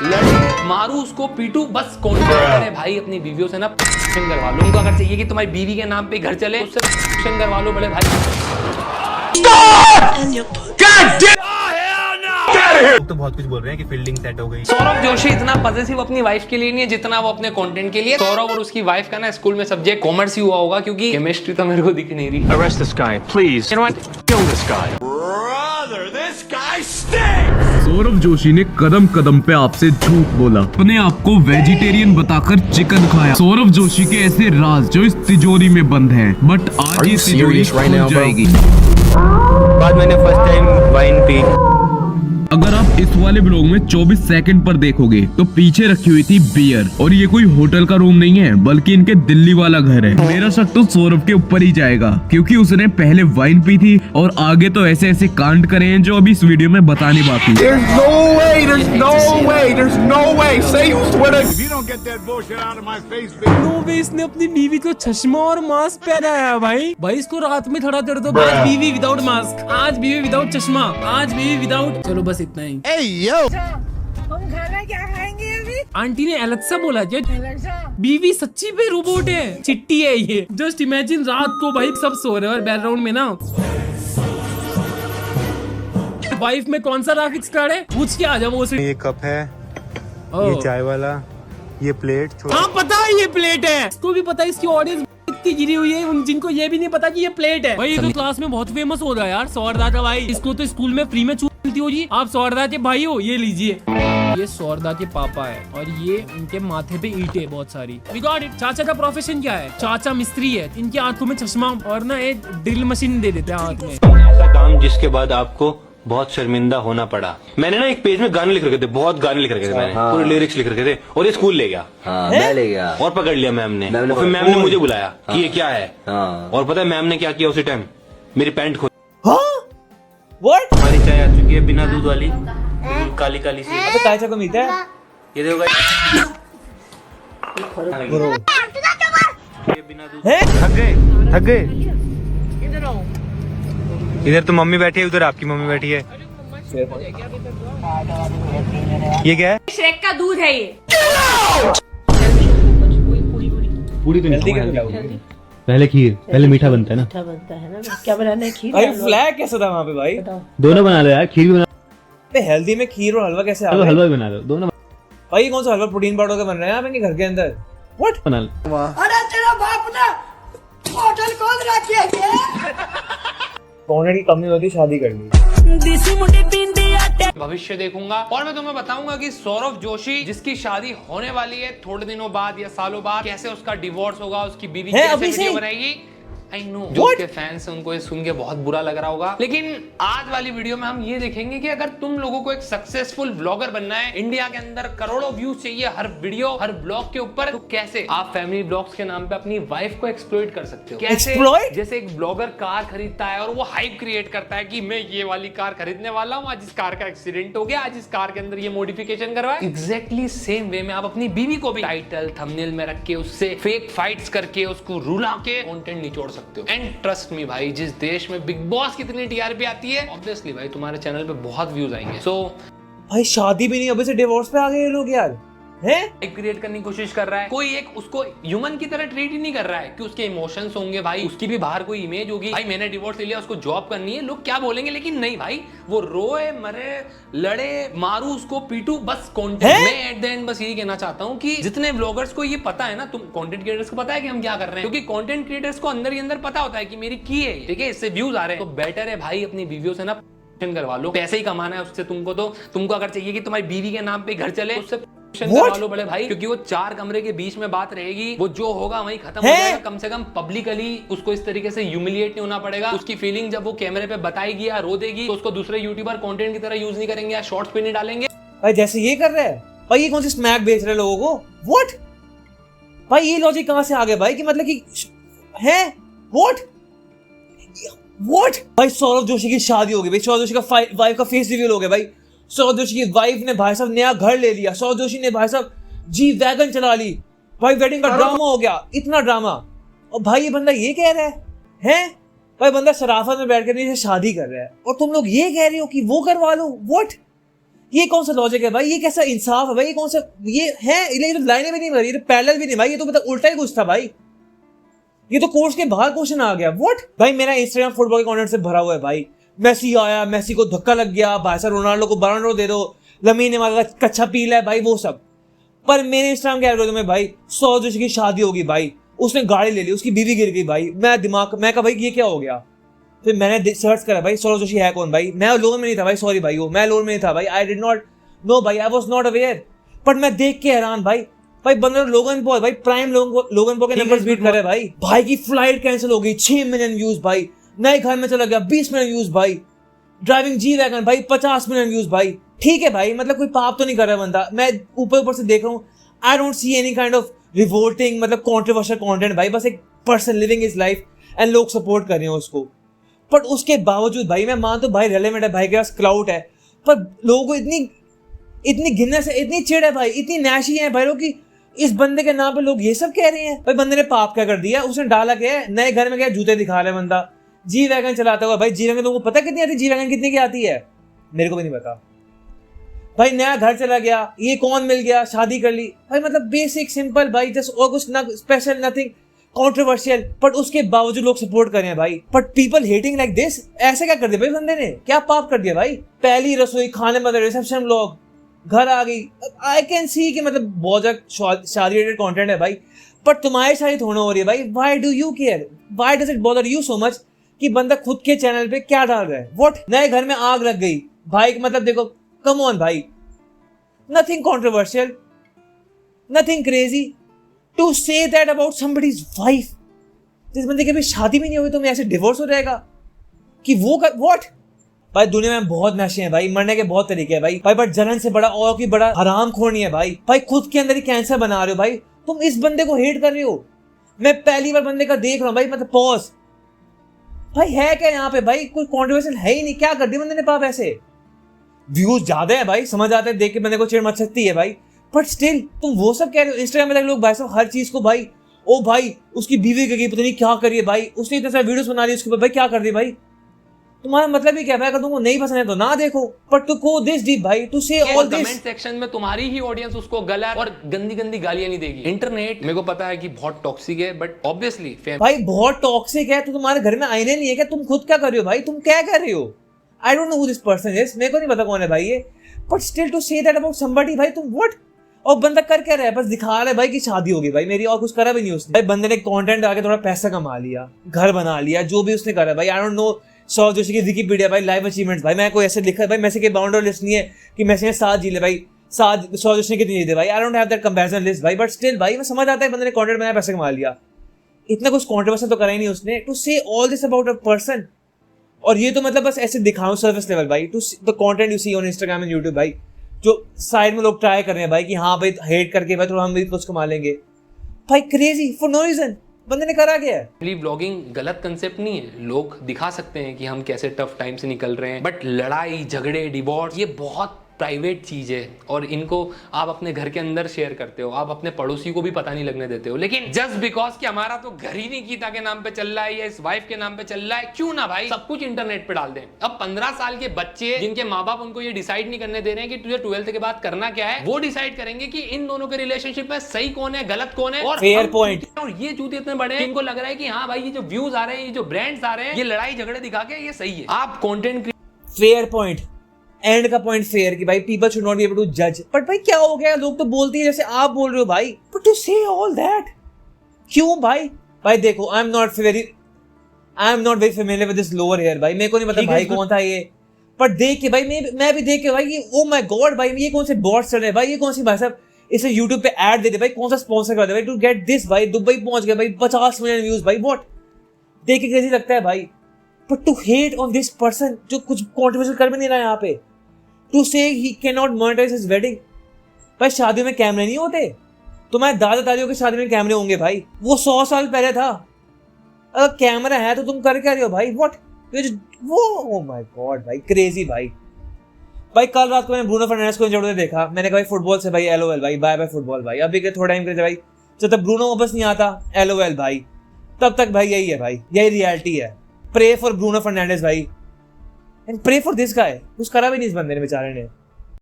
लड़े मारू उसको पीटू बस कॉन्टेंट करे भाई अपनी बीवियों से ना करवा लो। उनको अगर चाहिए कि तुम्हारी बीवी के नाम पे घर चले उससे करवा लो बड़े भाई। तो बहुत कुछ बोल रहे हैं कि फील्डिंग सेट हो गई। सौरभ जोशी इतना पॉजिटिव अपनी वाइफ के लिए नहीं है जितना वो अपने कंटेंट के लिए। सौरभ और उसकी वाइफ का ना स्कूल में सब्जेक्ट कॉमर्स ही हुआ होगा क्योंकि केमिस्ट्री तो मेरे को दिख नहीं रही। Arrest this guy, please. You know what? Kill this guy. Brother, this guy stinks! Saurabh Joshi ने कदम कदम पे आपसे झूठ बोला, अपने आप को वेजिटेरियन बताकर चिकन खाया। सौरभ जोशी के ऐसे राज जो इस तिजोरी में बंद हैं, बट आज ये तिजोरी खुल जाएगी। बाद मैंने फर्स्ट टाइम वाइन पी। अगर आप इस वाले ब्लॉग में 24 सेकंड पर देखोगे तो पीछे रखी हुई थी बियर, और ये कोई होटल का रूम नहीं है बल्कि इनके दिल्ली वाला घर है। मेरा शक तो सौरभ के ऊपर ही जाएगा क्योंकि उसने पहले वाइन पी थी और आगे तो ऐसे ऐसे कांड करे हैं जो अभी इस वीडियो में बताने बाकी है। इसने अपनी बीवी को चश्मा और मास्क पहनाया भाई। भाई इसको रात में थोड़ा देर तो आज बीवी विदाउट मास्क, आज बीवी विदाउट चश्मा, आज बीवी विदाउट, चलो बस इतना ही। हम खाना क्या खाएंगे अभी? आंटी ने एलेक्सा बोला क्या? बीवी सच्ची में रोबोट है, चिट्टी है ये। जस्ट इमेजिन रात को भाई सब सो रहे हैं और बैकग्राउंड में ना वाइफ में कौन सा ग्राफिक्स कार्ड है पूछ के आ जाओ वो से। ये कप है, ये चाय वाला, ये प्लेट। हाँ पता है ये प्लेट है, इसको भी पता है। इसकी ऑडियंस इतनी गिरी हुई है उन जिनको ये भी नहीं पता कि ये प्लेट है। भाई ये तो क्लास में बहुत फेमस हो रहा है यार, सौरदा का भाई। इसको तो स्कूल में फ्री में मिलती हो जी। आप सौरदा के भाई हो, ये लीजिए। ये सौरदा के पापा है और ये उनके माथे पे ईंटें बहुत सारी। We got it। चाचा का प्रोफेशन क्या है? चाचा मिस्त्री है। इनकी आंखों में चश्मा और ना एक ड्रिल मशीन दे देते हैं हाथ में। ऐसा काम जिसके बाद आपको बहुत शर्मिंदा होना पड़ा। मैंने ना एक पेज में गाने लिख रखे थे, बहुत गाने लिख रखे थे मैंने, पूरे लिरिक्स लिख रखे थे, और ये स्कूल ले गया। मैं ले गया और पकड़ लिया मैम ने, और फिर मैम ने मुझे बुलाया कि ये क्या है। और पता है मैम ने क्या किया उसी टाइम? मेरी पैंट खोल। हमारी चाय आ चुकी है बिना दूध वाली, काली काली सी। अबे काय चाय को मिलता है? ये देखो गाइस, ये बिना दूध। थक गए। इधर तो मम्मी बैठी है, उधर आपकी मम्मी बैठी है। ये क्या है? श्रेक का दूध है ये। पूरी तो नहीं, पहले खीर, पहले मीठा बनता है ना। मीठा बनता है ना, क्या बनाना है? खीर। भाई फ्लैग कैसा था वहाँ पे भाई? दोनों बना लो यार, खीर भी बना पे हेल्दी में खीर और हलवा कैसे आ लो, गया? हलवा भी बना लो, दोनों भाई ये कौन सा हलवा प्रोटीन पाउडर का बन रहा है आप इनके घर के अंदर? व्हाट? बना लो। अरे तेरा बाप ने होटल खोल रखी है। कौन की कमी होती शादी कर ली। भविष्य देखूंगा और मैं तुम्हें बताऊंगा कि सौरभ जोशी जिसकी शादी होने वाली है थोड़े दिनों बाद या सालों बाद, कैसे उसका डिवोर्स होगा, उसकी बीवी कैसे वीडियो बनाएगी। आई नो जो उसके फैंस हैं उनको ये सुन के बहुत बुरा लग रहा होगा, लेकिन आज वाली वीडियो में हम ये देखेंगे कि अगर तुम लोगों को एक सक्सेसफुल व्लॉगर बनना है, इंडिया के अंदर करोड़ों व्यूज चाहिए हर वीडियो हर ब्लॉग के ऊपर, तो कैसे आप फैमिली ब्लॉग्स के नाम पे अपनी वाइफ को एक्सप्लॉइट कर सकते हो। कैसे? जैसे एक ब्लॉगर कार खरीदता है और वो हाइप क्रिएट करता है कि मैं ये वाली कार खरीदने वाला हूँ, आज इस कार का एक्सीडेंट हो गया, आज इस कार के अंदर ये मॉडिफिकेशन करवाया। एग्जैक्टली सेम वे में आप अपनी बीवी को भी टाइटल थंबनेल में रख के उससे फेक फाइट्स करके उसको रुला के कंटेंट निचोड़ सकते हो। एंड ट्रस्ट मी भाई, जिस देश में बिग बॉस कितनी टीआरपी आती है, ऑब्वियसली भाई तुम्हारे चैनल पे बहुत व्यूज आएंगे। सो भाई शादी भी नहीं, अभी से डिवोर्स पे आ गए ये लोग यार। हैं? क्रिएट करने की कोशिश कर रहा है, कोई एक उसको ह्यूमन की तरह ट्रीट ही नहीं कर रहा है कि उसके इमोशंस होंगे भाई, उसकी भी बाहर कोई इमेज होगी। भाई मैंने डिवोर्स ले लिया, उसको जॉब करनी है, लोग क्या बोलेंगे, लेकिन नहीं भाई, वो रोए मरे लड़े मारू उसको पीटू बस कंटेंट। मैं एट द एंड बस यही कहना चाहता हूँ कि जितने ब्लॉगर्स को ये पता है ना, तुम कंटेंट क्रिएटर्स को पता है कि हम क्या कर रहे हैं, क्योंकि कंटेंट क्रिएटर्स को अंदर ही अंदर पता होता है कि मेरी की है, ठीक है, इससे व्यूज आ रहे हैं, तो बेटर है भाई अपनी बीवियों से ना करवा लो। पैसे ही कमाना है उससे तुमको, तो तुमको अगर चाहिए कि तुम्हारी बीवी के नाम पे घर चले, उससे करवा लो बड़े भाई, क्योंकि वो 4 कमरे के बीच में बात रहेगी, वो जो होगा वहीं खत्म हो जाएगा। कम से कम पब्लिकली उसको इस तरीके से ह्यूमिलिएट नहीं होना पड़ेगा। उसकी फीलिंग जब वो कैमरे पे बताएगी या रो देगी तो उसको दूसरे यूट्यूबर कंटेंट की तरह यूज नहीं करेंगे या शॉर्ट्स पे नहीं डालेंगे। भाई जैसे ये कर रहे हैं भाई, ये कौन सी स्मैक बेच रहे लोगों को? व्हाट भाई, ये लॉजिक कहां से आ गया भाई कि मतलब कि है व्हाट भाई? सौरभ जोशी की शादी हो गई भाई, सौरभ जोशी का वाइफ का फेस रिवील हो गया भाई। सौरभ जोशी की वाइफ ने भाई साहब नया घर ले लिया, सौरभ जोशी ने भाई साहब जी वैगन चला ली भाई, वेडिंग का ड्रामा हो गया, इतना ड्रामा। और भाई ये बंदा ये कह रहा है भाई, बंदा शराफत में बैठ कर नीचे शादी कर रहा है और तुम लोग ये कह रहे हो कि वो करवा लो। व्हाट? ये कौन सा लॉजिक है भाई? ये कैसा इंसाफ है भाई? ये कौन सा ये है? ये तो लाइनें भी नहीं बनी, ये तो पैरेलल भी नहीं भाई, ये तो मतलब उल्टा ही कुछ था भाई। ये तो कोर्स के बाहर क्वेश्चन आ गया। व्हाट भाई? मेरा इंस्टाग्राम फुटबॉल के कंटेंट से भरा हुआ है भाई। मेसी आया, मेसी को धक्का लग गया, भाई साहब रोनाल्डो को बालों दे दो, लमीन यमाल का कच्चा पीला है भाई, वो सब। पर मेरे इंस्टाग्राम के एल्गोरिथम में भाई सौरव जोशी की शादी होगी भाई, उसने गाड़ी ले ली, उसकी बीवी गिर गई भाई। मैं कहा भाई ये क्या हो गया? फिर मैंने सर्च करा भाई सौरव जोशी है कौन भाई। मैं लोन में नहीं था भाई, सॉरी भाई, वो मैं लोन में नहीं था भाई। आई डिड नॉट नो भाई, I was not aware. But मैं देख के हैरान भाई बंदा लोगन पॉल भाई, प्राइम लोगन पॉल के नंबर्स बीट कर रहे भाई की फ्लाइट कैंसिल हो गई, 6 मिलियन व्यूज भाई। नए घर में चला गया, 20 मिलियन व्यूज भाई। ड्राइविंग जी वैगन भाई, 50 मिलियन व्यूज भाई। ठीक है भाई, मतलब कोई पाप तो नहीं कर रहा बंदा। मैं ऊपर से देख रहा हूँ, I don't see any kind of revolting मतलब कंट्रोवर्शियल कंटेंट भाई। बस एक person living his life and लोग सपोर्ट कर रहे हैं उसको। बट उसके बावजूद भाई मैं मानता हूँ भाई रेलेवेंट है, भाई के पास क्लाउड है, पर लोगों को इतनी गिनने से इतनी चिढ़ है भाई, इतनी नैशी है भाई लोग कि इस बंदे के नाम पे लोग ये सब कह रहे हैं। भाई बंदे ने पाप क्या कर दिया? उसने डाला क्या? नए घर में गया, जूते दिखा रहा है बंदा, जी वैगन चलाता हुआ भाई। जी वैगन तुमको पता कितनी आती है? जी वैगन कितने की आती है? मेरे को भी नहीं पता भाई। नया घर चला गया, ये कौन मिल गया, शादी कर ली भाई, मतलब बेसिक सिंपल भाई, जस्ट और कुछ ना स्पेशल, नथिंग कंट्रोवर्शियल। बट उसके बावजूद लोग सपोर्ट कर रहे हैं भाई। But people hating like this, ऐसे क्या कर दिया भाई बंदे ने? क्या पाप कर दिया भाई? पहली रसोई, खाने मतलब रिसेप्शन व्लॉग, घर आ गई। आई कैन सी कि मतलब बहुत ज्यादा शादी रिलेटेड कंटेंट है भाई, बट तुम्हारी शादी थोड़ा हो रही है भाई। Why do you care? Why does it bother you so much कि बंदा खुद के चैनल पे क्या डाल रहा है? व्हाट? नए घर में आग लग गई भाई, मतलब देखो, कम ऑन भाई, nothing controversial, nothing crazy to say that about somebody's wife. जिस बंदे की अभी शादी भी नहीं हुई तो मैं ऐसे डिवोर्स हो जाएगा कि वो व्हाट? भाई दुनिया में बहुत नशे हैं भाई, मरने के बहुत तरीके हैं भाई। पर जलन से बड़ा और की बड़ा हराम खोर नहीं है भाई खुद के अंदर ही कैंसर बना रहे हो भाई। तुम इस बंदे को हेट कर रहे हो। मैं पहली बार बंदे का देख रहा हूँ भाई, मतलब पॉज भाई, है क्या यहाँ पे भाई? कोई कॉन्ट्रोवर्शियल है ही नहीं। क्या कर दिया बंदे ने पाप? ऐसे व्यूज ज्यादा है भाई, समझ आते हैं, देख के बंदे को चिढ़ मच सकती है भाई, बट स्टिल तुम वो सब कह रहे हो। इंस्टाग्राम में लोग भाई साहब हर चीज को भाई, ओ भाई उसकी बीवी गई, पता नहीं क्या करिए भाई, उसने इतने सारे वीडियोस बना लिए उसके ऊपर भाई, क्या कर दी भाई? तुम्हारा मतलब ही क्या भाई? अगर तुमको नहीं पसंद है तो ना देखो, but to go this deep भाई, to say all this. Comment section में तुम्हारी ही ऑडियंस उसको गलत और गंदी गंदी गालियां नहीं देगी। इंटरनेट मेरे को पता है कि बहुत टॉक्सिक है, बट ऑब्वियसली भाई बहुत टॉक्सिक है तो तुम्हारे घर में आईने नहीं है क्या? तुम खुद क्या कर रहे हो भाई? तुम क्या कर रहे हो? I don't know who this person is, मेरे को नहीं पता कौन है भाई ये, but still to say that about somebody भाई, तुम व्हाट? और बंदा कर क्या रहा है? बस दिखा रहा है भाई कि शादी होगी भाई मेरी, और कुछ करा भी नहीं उसने भाई। बंदे ने कंटेंट आके थोड़ा पैसा कमा लिया, घर बना लिया, जो भी उसने करा भाई। I don't know Saurav Joshi की विकिपीडिया भाई, लाइफ अचीवमेंट्स भाई, मैं कोई ऐसे लिखा है भाई, मैसे के बाउंडर लिस्ट नहीं है कि मैसे ने 7 जी ले भाई, 7 सौरव जोशी ने कितनी जीते भाई। I don't have that comparison list भाई, बट स्टिल भाई मैं समझ आता है बंदे ने कंटेंट बनाया, पैसा कमा लिया, इतना कुछ कंट्रोवर्शियल तो करा ही नहीं उसने। To say all this about a person, और ये तो मतलब बस ऐसे दिखाऊं सर्विस लेवल भाई, to the content you see on Instagram and YouTube भाई, जो साइड में लोग ट्राई कर रहे हैं भाई कि हाँ भाई हेट करके भाई थोड़ा हम भी कुछ कमा लेंगे भाई। क्रेजी फॉर नो रीजन, बंदे ने करा क्या है? ब्लॉगिंग गलत कंसेप्ट नहीं है, लोग दिखा सकते हैं कि हम कैसे टफ टाइम से निकल रहे हैं, बट लड़ाई झगड़े डिवोर्स ये बहुत प्राइवेट चीज है, और इनको आप अपने घर के अंदर शेयर करते हो, आप अपने पड़ोसी को भी पता नहीं लगने देते हो। लेकिन जस्ट बिकॉज कि हमारा तो घर ही नहीं गीता के नाम पे चल रहा है या इस वाइफ के नाम पे चल रहा है, क्यों ना भाई सब कुछ इंटरनेट पे डाल दें। अब 15 साल के बच्चे जिनके माँ बाप उनको ये डिसाइड नहीं करने दे रहे हैं कि तुझे 12th के बाद करना क्या है, वो डिसाइड करेंगे कि इन दोनों के रिलेशनशिप में सही कौन है गलत कौन है। और फेयर पॉइंट। और ये जूते इतने बड़े हैं, इनको लग रहा है कि हाँ भाई ये जो व्यूज आ रहे हैं, ये जो ब्रांड्स आ रहे हैं, ये लड़ाई झगड़े दिखा के ये सही है। आप कंटेंट फेयर पॉइंट, एंड का पॉइंट फेयर कि भाई people should not be able to जज। बट भाई क्या हो गया? लोग तो बोलते हैं जैसे आप बोल रहे हो भाई, but to say all that क्यों भाई? भाई देखो I am not very familiar with this lower hair भाई, मेरे को नहीं पता भाई कौन था ये, बट देख के भाई मैं भी देख के भाई ये ओ माय गॉड भाई ये कौन से बॉट्स चल रहे हैं भाई, ये कौन सी भाई साहब इसे YouTube पे ऐड दे दे भाई, कौन सा स्पॉन्सर कर दे भाई टू गेट दिस भाई, दुबई पहुंच गया भाई 50 मिलियन व्यूज भाई, व्हाट? देख के कैसी लगता है भाई? But to hate on this person जो कुछ कंट्रोवर्शियल कर भी नहीं रहा है यहाँ पे, to say he can not monetise his wedding. भाई शादियों में कैमरे नहीं होते? तुम्हारे दादा दादियों की शादी में कैमरे होंगे भाई, वो 100 साल पहले था। अगर कैमरा है तो तुम कर क्या रहे हो भाई? व्हाट? वो ओ माय गॉड भाई क्रेजी भाई। कल रात को मैंने ब्रूनो फर्नांडिस को इंजर्ड होते देखा, मैंने कहा भाई फुटबॉल से भाई एलओएल भाई, बाय बाय फुटबॉल भाई। अभी के थोड़ा टाइम के लिए भाई जब तक ब्रूनो वापस नहीं आता एलओएल भाई, तब तक भाई यही है भाई, यही रियलिटी है। प्रे फॉर ब्रूनो फर्नांडिस भाई and pray for this guy, कुछ करा भी नहीं इस बंदे ने बेचारे ने।